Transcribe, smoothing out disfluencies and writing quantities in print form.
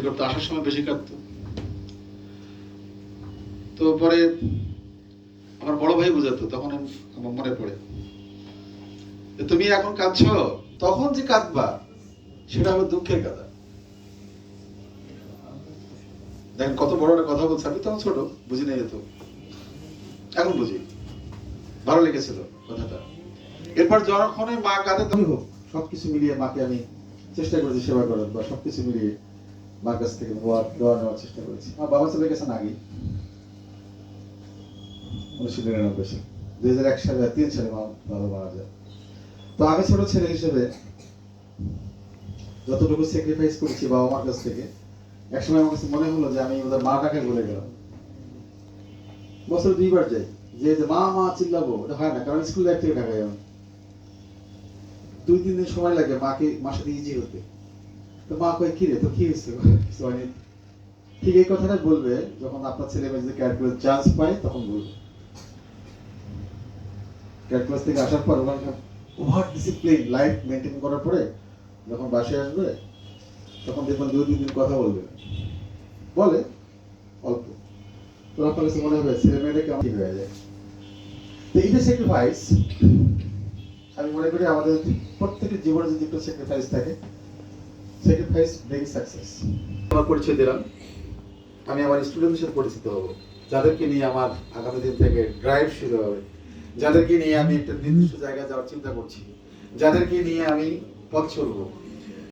করতো, আসার সময় বেশি কাঁদতো। তো পরে আমার বড় ভাই বুঝাতো, তখন আমার মনে পড়ে তুমি এখন কাঁদছো, তখন যে কাঁদবা সেটা হবে দুঃখের কাঁদা। দেখেন কত বড় একটা কথা বলছে, আমি তখন ছোট, বুঝি নাই যেত, এখন বুঝি। ভালো লেগেছিল কথাটা। এরপর যখন মা কাঁদে তুমি হোক, সবকিছু মিলিয়ে মাকে আমি চেষ্টা করেছি সেবা করার, বা সবকিছু মিলিয়ে মার কাছ থেকে দোয়া নেওয়ার চেষ্টা করেছি। আমার বাবা চলে গেছেন আগে, 1999 সালে, 2001 সালে 3 সালে বাবা মারা যায়। তো আমি ছোট ছেলে হিসেবে যতটুকু স্যাক্রিফাইস করেছি বাবা মার কাছ থেকে, একসময় আমার কাছে মনে হলো যে আমি ওদের মা ডাকে ভুলে গেলাম। বছর 2 বার যাই, যে মা মা চিল্লাবো, এটা হয় না, কারণ স্কুল লাইফ থেকে ঢাকায় আমি 2-3 দিন সময় লাগে মার সাথে ইজি হতে। তো মা কয় কি রে, তো কি হয়েছে, কিছু হয়নি। ঠিক এই কথাটা বলবে যখন আপনার ছেলে মেয়ে যদি ক্যালকুলাস চান্স পায়, তখন বলবে। ক্যালকুলাস থেকে আসার পর ওভার ডিসিপ্লিন লাইফ মেনটেন করার পরে যখন বাসায় আসবে, তখন দেখবেন 2-3 দিন কথা বলবে, বলে অল্প। তো আপনার কাছে মনে হবে ছেলে মেয়েটা কেমন ঠিক হয়ে যায়। তো এই যে স্যাক্রিফাইস, আমি মনে করি আমাদের প্রত্যেকের জীবনে যদি একটু স্যাক্রিফাইস থাকে, স্যাক্রিফাইস ব্রিংস সাকসেস। আমার পরিচয় দিলাম, আমি আমার স্টুডেন্টদের সাথে পরিচিত হব, যাদেরকে নিয়ে আমার আগামী দিন থেকে ড্রাইভ শুরু হবে, যাদেরকে নিয়ে আমি একটা নির্দিষ্ট জায়গায় যাওয়ার চিন্তা করছি, যাদেরকে নিয়ে আমি পথ চলবো।